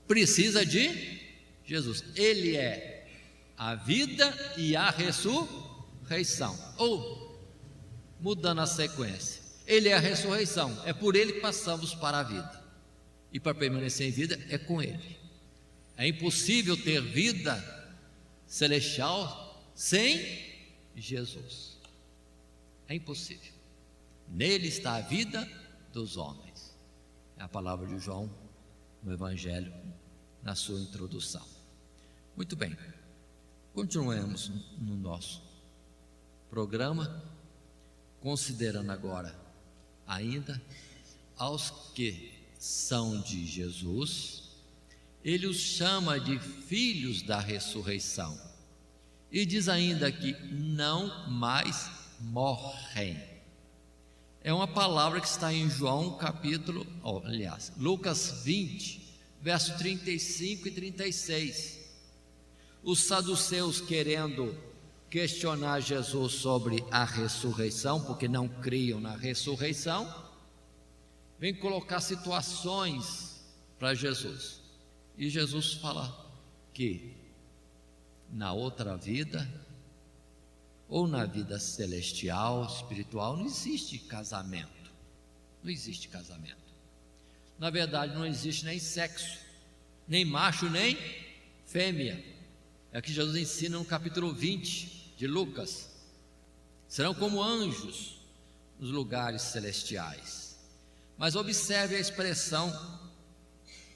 precisa de Jesus. Ele é a vida e a ressurreição. Ou, mudando a sequência, ele é a ressurreição, é por ele que passamos para a vida. E para permanecer em vida é com ele. É impossível ter vida celestial sem Jesus. É impossível. Nele está a vida dos homens. É a palavra de João no Evangelho, na sua introdução. Muito bem, continuemos no nosso programa, considerando agora ainda aos que são de Jesus. Ele os chama de filhos da ressurreição e diz ainda que não mais morrem. É uma palavra que está em João capítulo, Lucas 20, verso 35 e 36. Os saduceus, querendo questionar Jesus sobre a ressurreição, porque não criam na ressurreição, vem colocar situações para Jesus. E Jesus fala que na outra vida, ou na vida celestial, espiritual, não existe casamento. Não existe casamento. Na verdade, não existe nem sexo, nem macho, nem fêmea. É o que Jesus ensina no capítulo 20 de Lucas. Serão como anjos nos lugares celestiais. Mas observe a expressão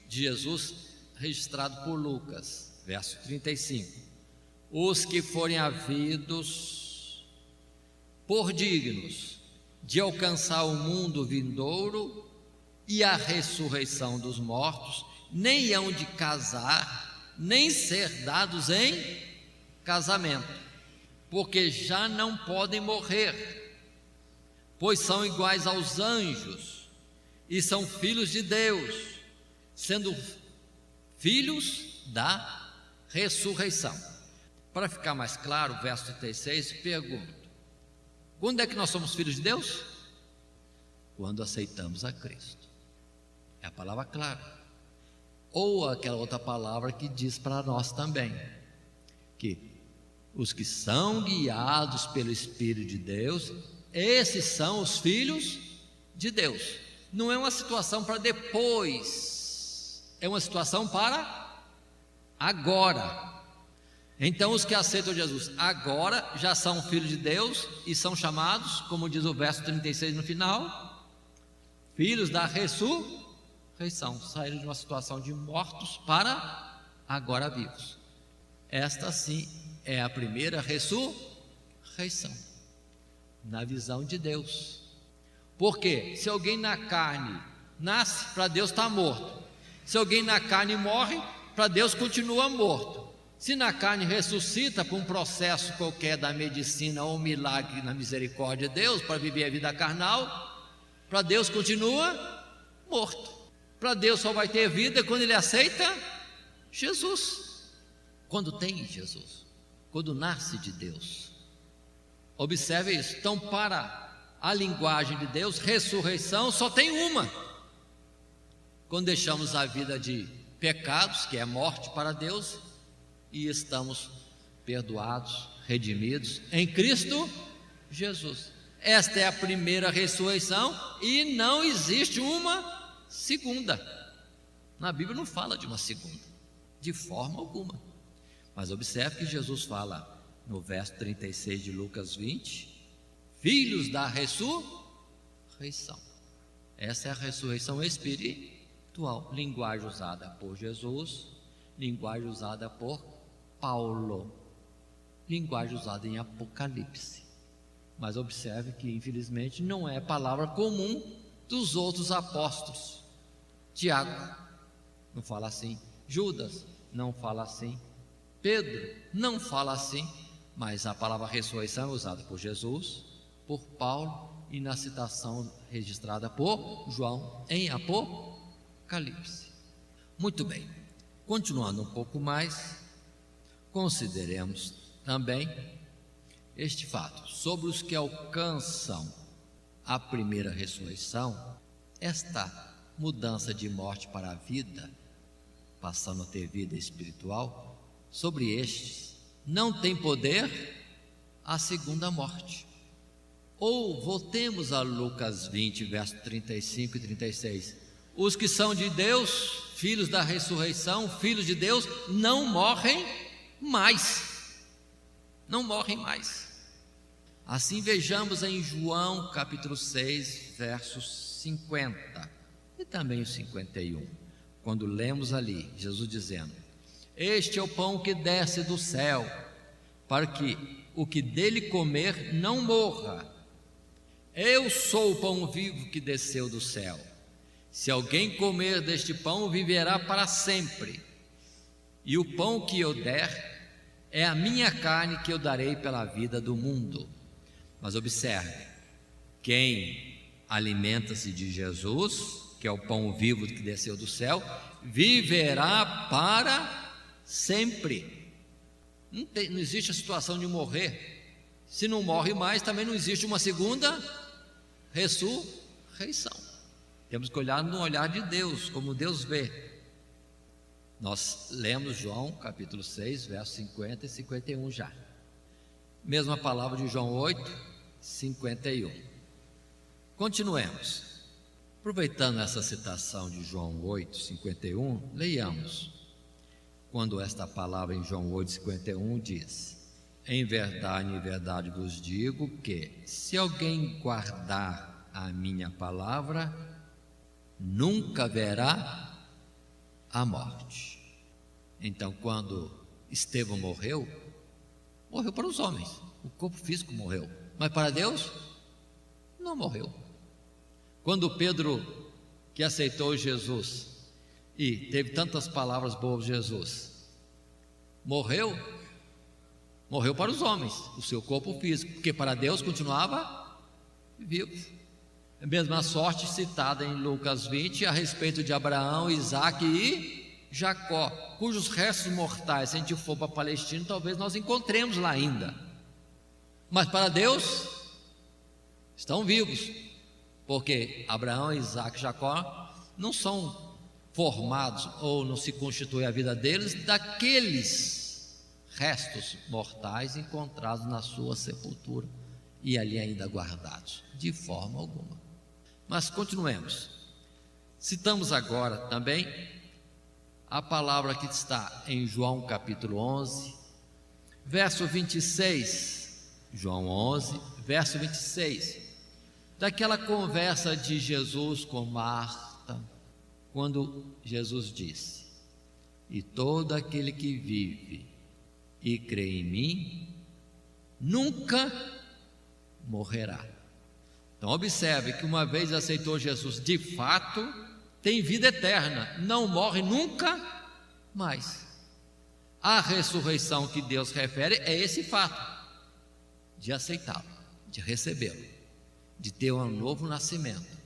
de Jesus registrado por Lucas, verso 35. Os que forem havidos por dignos de alcançar o mundo vindouro e a ressurreição dos mortos, nem hão de casar, nem ser dados em casamento, porque já não podem morrer, pois são iguais aos anjos e são filhos de Deus, sendo filhos da ressurreição. Para ficar mais claro, o verso 36 pergunta: quando é que nós somos filhos de Deus? Quando aceitamos a Cristo. É a palavra clara. Ou aquela outra palavra que diz para nós também, que os que são guiados pelo Espírito de Deus, esses são os filhos de Deus. Não é uma situação para depois, é uma situação para agora. Então os que aceitam Jesus agora já são filhos de Deus e são chamados, como diz o verso 36 no final, filhos da ressurreição. Saíram de uma situação de mortos para agora vivos. Esta sim é a primeira ressurreição, na visão de Deus. Porque se alguém na carne nasce, para Deus está morto. Se alguém na carne morre, para Deus continua morto. Se na carne ressuscita por um processo qualquer da medicina ou um milagre na misericórdia de Deus para viver a vida carnal, para Deus continua morto. Para Deus só vai ter vida quando ele aceita Jesus, quando tem Jesus, quando nasce de Deus. Observe isso. Então, para a linguagem de Deus, ressurreição só tem uma: quando deixamos a vida de pecados, que é morte para Deus, e estamos perdoados, redimidos em Cristo Jesus. Esta é a primeira ressurreição e não existe uma segunda. Na Bíblia não fala de uma segunda, de forma alguma. Mas observe que Jesus fala no verso 36 de Lucas 20, filhos da ressurreição. Essa é a ressurreição espiritual, linguagem usada por Jesus, linguagem usada por Paulo, linguagem usada em Apocalipse. Mas observe que infelizmente não é palavra comum dos outros apóstolos. Tiago não fala assim, Judas não fala assim, Pedro não fala assim, mas a palavra ressurreição é usada por Jesus, por Paulo e na citação registrada por João em Apocalipse. Muito bem, continuando um pouco mais, consideremos também este fato: sobre os que alcançam a primeira ressurreição, esta mudança de morte para a vida, passando a ter vida espiritual, sobre estes não tem poder a segunda morte. Ou voltemos a Lucas 20, verso 35 e 36. Os que são de Deus, filhos da ressurreição, filhos de Deus, não morrem mais. Não morrem mais. Assim vejamos em João capítulo 6, versos 50 e também o 51, quando lemos ali Jesus dizendo: este é o pão que desce do céu, para que o que dele comer não morra. Eu sou o pão vivo que desceu do céu. Se alguém comer deste pão, viverá para sempre. E o pão que eu der é a minha carne, que eu darei pela vida do mundo. Mas observe, quem alimenta-se de Jesus, que é o pão vivo que desceu do céu, viverá para sempre. Não existe a situação de morrer. Se não morre mais, também não existe uma segunda ressurreição. Temos que olhar no olhar de Deus, como Deus vê. Nós lemos João capítulo 6, versos 50 e 51 já. Mesma palavra de João 8, 51. Continuemos. Aproveitando essa citação de João 8, 51, leiamos: quando esta palavra em João 8,51 diz: em verdade vos digo que, se alguém guardar a minha palavra, nunca verá a morte. Então, quando Estevão morreu para os homens, o corpo físico morreu, mas para Deus não morreu. Quando Pedro, que aceitou Jesus e teve tantas palavras boas de Jesus, morreu para os homens, o seu corpo físico, porque para Deus continuava vivo. A mesma sorte citada em Lucas 20 a respeito de Abraão, Isaque e Jacó, cujos restos mortais, se a gente for para a Palestina, talvez nós encontremos lá ainda, mas para Deus estão vivos, porque Abraão, Isaque e Jacó não são formados, ou não se constitui a vida deles daqueles restos mortais encontrados na sua sepultura e ali ainda guardados, de forma alguma. Mas continuemos. Citamos agora também a palavra que está em João capítulo 11, verso 26, João 11, verso 26, daquela conversa de Jesus com Marta, quando Jesus disse: e todo aquele que vive e crê em mim, nunca morrerá. Então observe que uma vez aceitou Jesus, de fato tem vida eterna, não morre nunca mais. A ressurreição que Deus refere é esse fato, de aceitá-lo, de recebê-lo, de ter um novo nascimento,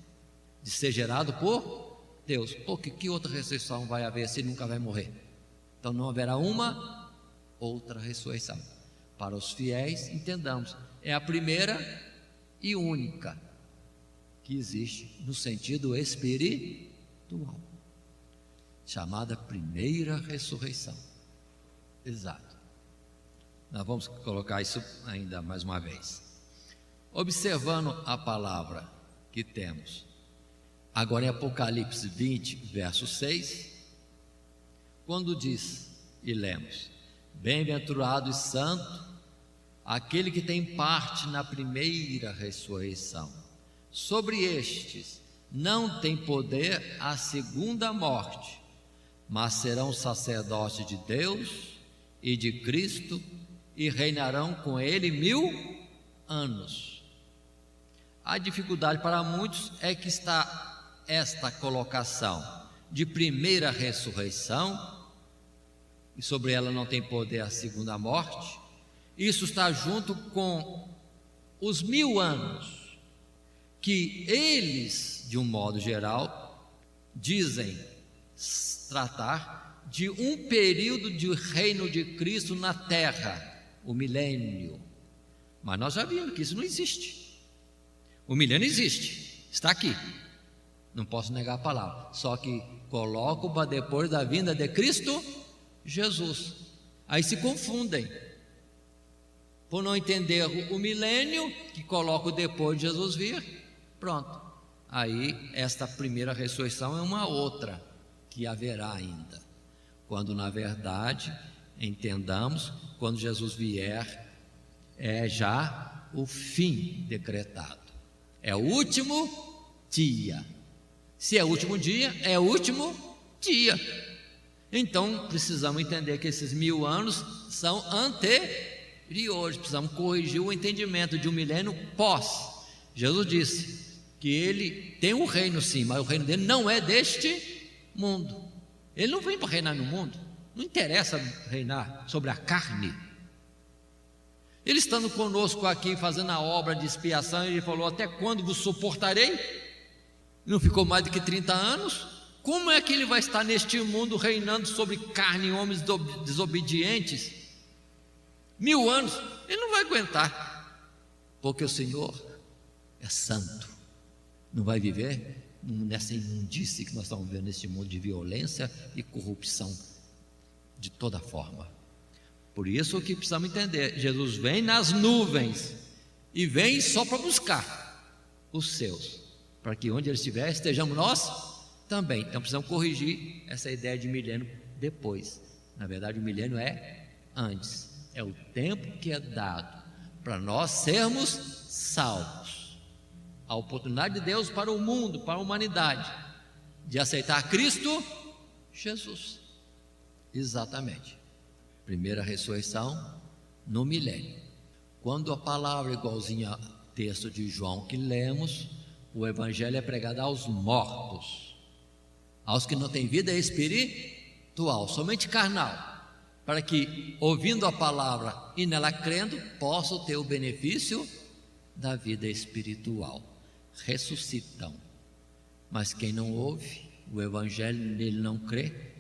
de ser gerado por Deus. Porque que outra ressurreição vai haver se ele nunca vai morrer? Então não haverá uma outra ressurreição. Para os fiéis, entendamos, é a primeira e única que existe no sentido espiritual, chamada primeira ressurreição. Exato. Nós vamos colocar isso ainda mais uma vez, observando a palavra que temos agora em Apocalipse 20, verso 6, quando diz e lemos: bem-aventurado e santo aquele que tem parte na primeira ressurreição. Sobre estes não tem poder a segunda morte, mas serão sacerdotes de Deus e de Cristo e reinarão com ele 1000 anos. A dificuldade para muitos é que está esta colocação de primeira ressurreição, e sobre ela não tem poder a segunda morte. Isso está junto com os 1000 anos que eles, de um modo geral, dizem tratar de um período de reino de Cristo na terra, o milênio. Mas nós já vimos que isso não existe. O milênio existe, está aqui, não posso negar a palavra, só que coloco para depois da vinda de Cristo Jesus. Aí se confundem, por não entender o milênio, que coloco depois de Jesus vir. Pronto, aí esta primeira ressurreição é uma outra que haverá ainda, quando na verdade, entendamos, quando Jesus vier, é já o fim decretado, é o último dia. Se é o último dia, é o último dia. Então precisamos entender que esses 1000 anos são anteriores, precisamos corrigir o entendimento de um milênio pós. Jesus disse que ele tem um reino sim, mas o reino dele não é deste mundo. Ele não vem para reinar no mundo, não interessa reinar sobre a carne. Ele estando conosco aqui, fazendo a obra de expiação, ele falou: até quando vos suportarei? Não ficou mais do que 30 anos? Como é que ele vai estar neste mundo reinando sobre carne e homens desobedientes? 1000 anos, ele não vai aguentar, porque o Senhor é santo, não vai viver nessa imundície que nós estamos vendo neste mundo de violência e corrupção de toda forma. Por isso que precisamos entender, Jesus vem nas nuvens e vem só para buscar os seus, para que onde ele estiver estejamos nós também. Então precisamos corrigir essa ideia de milênio depois, Na verdade, o milênio é antes. É o tempo que é dado para nós sermos salvos. A oportunidade de Deus para o mundo, para a humanidade, de aceitar Cristo Jesus. Exatamente. Primeira ressurreição no milênio. Quando a palavra é igualzinha ao texto de João que lemos, o evangelho é pregado aos mortos, aos que não têm vida espiritual, somente carnal, para que, ouvindo a palavra e nela crendo, possam ter o benefício da vida espiritual. Ressuscitam. Mas quem não ouve o evangelho, nele não crê,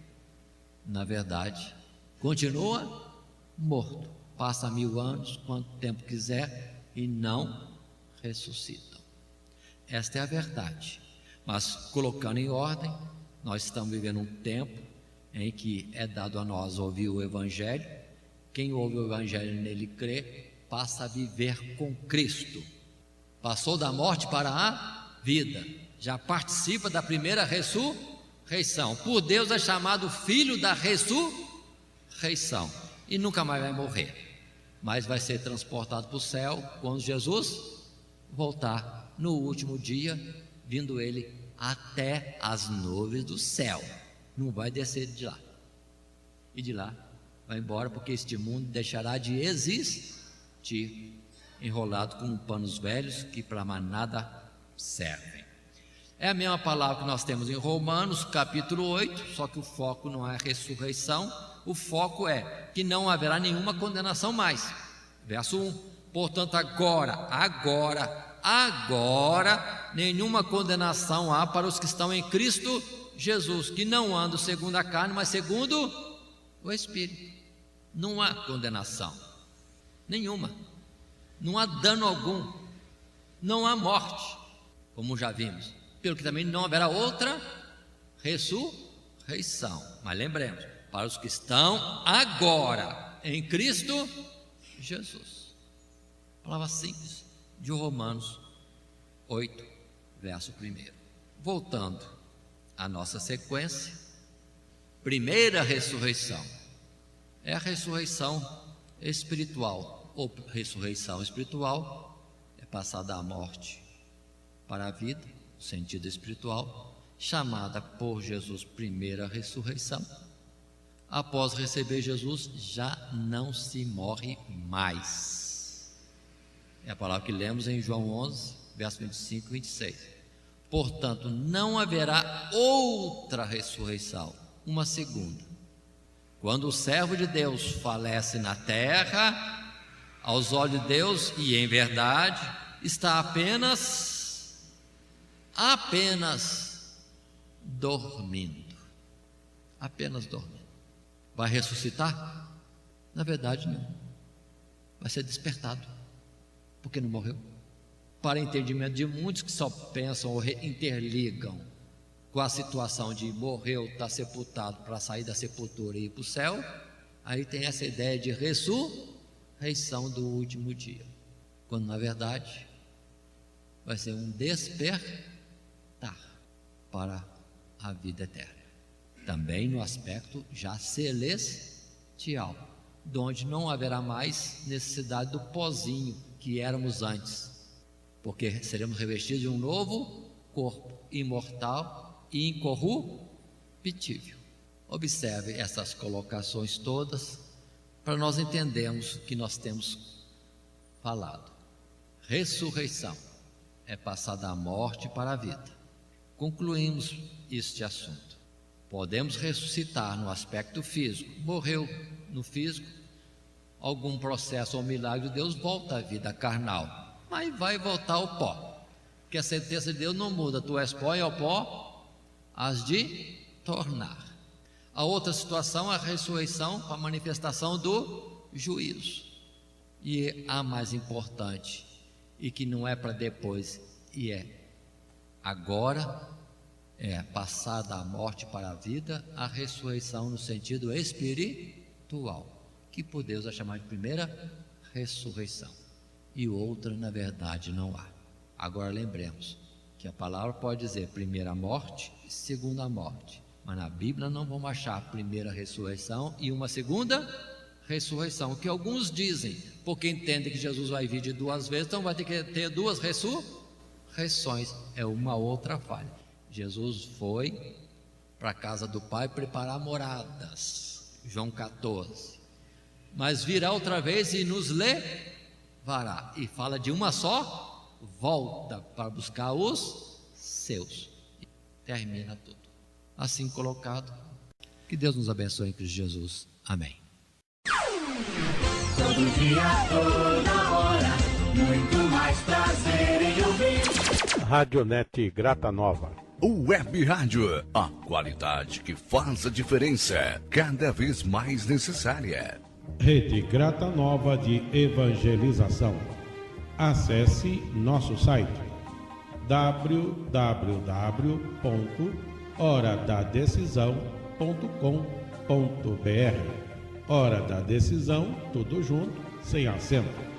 na verdade, continua morto. Passa 1000 anos, quanto tempo quiser, e não ressuscitam. Esta é a verdade. Mas, colocando em ordem, nós estamos vivendo um tempo em que é dado a nós ouvir o evangelho. Quem ouve o evangelho e nele crê, passa a viver com Cristo. Passou da morte para a vida. Já participa da primeira ressurreição. Por Deus é chamado filho da ressurreição. E nunca mais vai morrer. Mas vai ser transportado para o céu quando Jesus voltar no último dia, vindo ele até as nuvens do céu. Não vai descer de lá. E de lá vai embora, porque este mundo deixará de existir, enrolado com panos velhos que para mais nada servem. É a mesma palavra que nós temos em Romanos capítulo 8, só que o foco não é a ressurreição, o foco é que não haverá nenhuma condenação mais. Verso 1: portanto agora, nenhuma condenação há para os que estão em Cristo Jesus, que não andam segundo a carne, mas segundo o Espírito. Não há condenação nenhuma, não há dano algum, não há morte, como já vimos, pelo que também não haverá outra ressurreição. Mas lembremos, para os que estão agora em Cristo Jesus. Palavra simples de Romanos 8, verso 1. Voltando à nossa sequência, primeira ressurreição é a ressurreição espiritual, ou ressurreição espiritual é passar da morte para a vida, no sentido espiritual, chamada por Jesus primeira ressurreição. Após receber Jesus, já não se morre mais. É a palavra que lemos em João 11, verso 25 e 26. Portanto, não haverá outra ressurreição, uma segunda. Quando o servo de Deus falece na terra, aos olhos de Deus, e em verdade, está apenas dormindo. Apenas dormindo. Vai ressuscitar? Na verdade, não. Vai ser despertado, porque não morreu. Para entendimento de muitos que só pensam ou interligam com a situação de morreu, está sepultado, para sair da sepultura e ir para o céu, aí tem essa ideia de ressurreição do último dia, quando na verdade vai ser um despertar para a vida eterna. Também no aspecto já celestial, onde não haverá mais necessidade do pozinho que éramos antes, porque seremos revestidos de um novo corpo imortal e incorruptível. Observe essas colocações todas para nós entendermos o que nós temos falado. Ressurreição é passar da morte para a vida. Concluímos este assunto. Podemos ressuscitar no aspecto físico. Morreu no físico, algum processo ou milagre de Deus, volta à vida carnal, mas vai voltar ao pó, porque a sentença de Deus não muda. Tu és pó e ao pó has de tornar. A outra situação é a ressurreição para a manifestação do juízo. E a mais importante, e que não é para depois, e é agora, é passar da morte para a vida, a ressurreição no sentido espiritual, que por Deus é chamada de primeira ressurreição, e outra na verdade não há. Agora lembremos que a palavra pode dizer primeira morte e segunda morte, Mas na Bíblia não vamos achar a primeira ressurreição e uma segunda ressurreição. O que alguns dizem, porque entendem que Jesus vai vir de duas vezes, então vai ter que ter duas ressurreições. É uma outra falha. Jesus foi para a casa do Pai preparar moradas, João 14, mas virá outra vez e nos levará, e fala de uma só volta para buscar os seus. Termina tudo assim colocado. Que Deus nos abençoe em Cristo Jesus. Amém. Todo dia, toda hora, muito mais prazer em ouvir. Radionet Grata Nova. Web Rádio, a qualidade que faz a diferença, cada vez mais necessária. Rede Grata Nova de Evangelização. Acesse nosso site www.horadadecisão.com.br. Hora da Decisão, tudo junto, sem acento.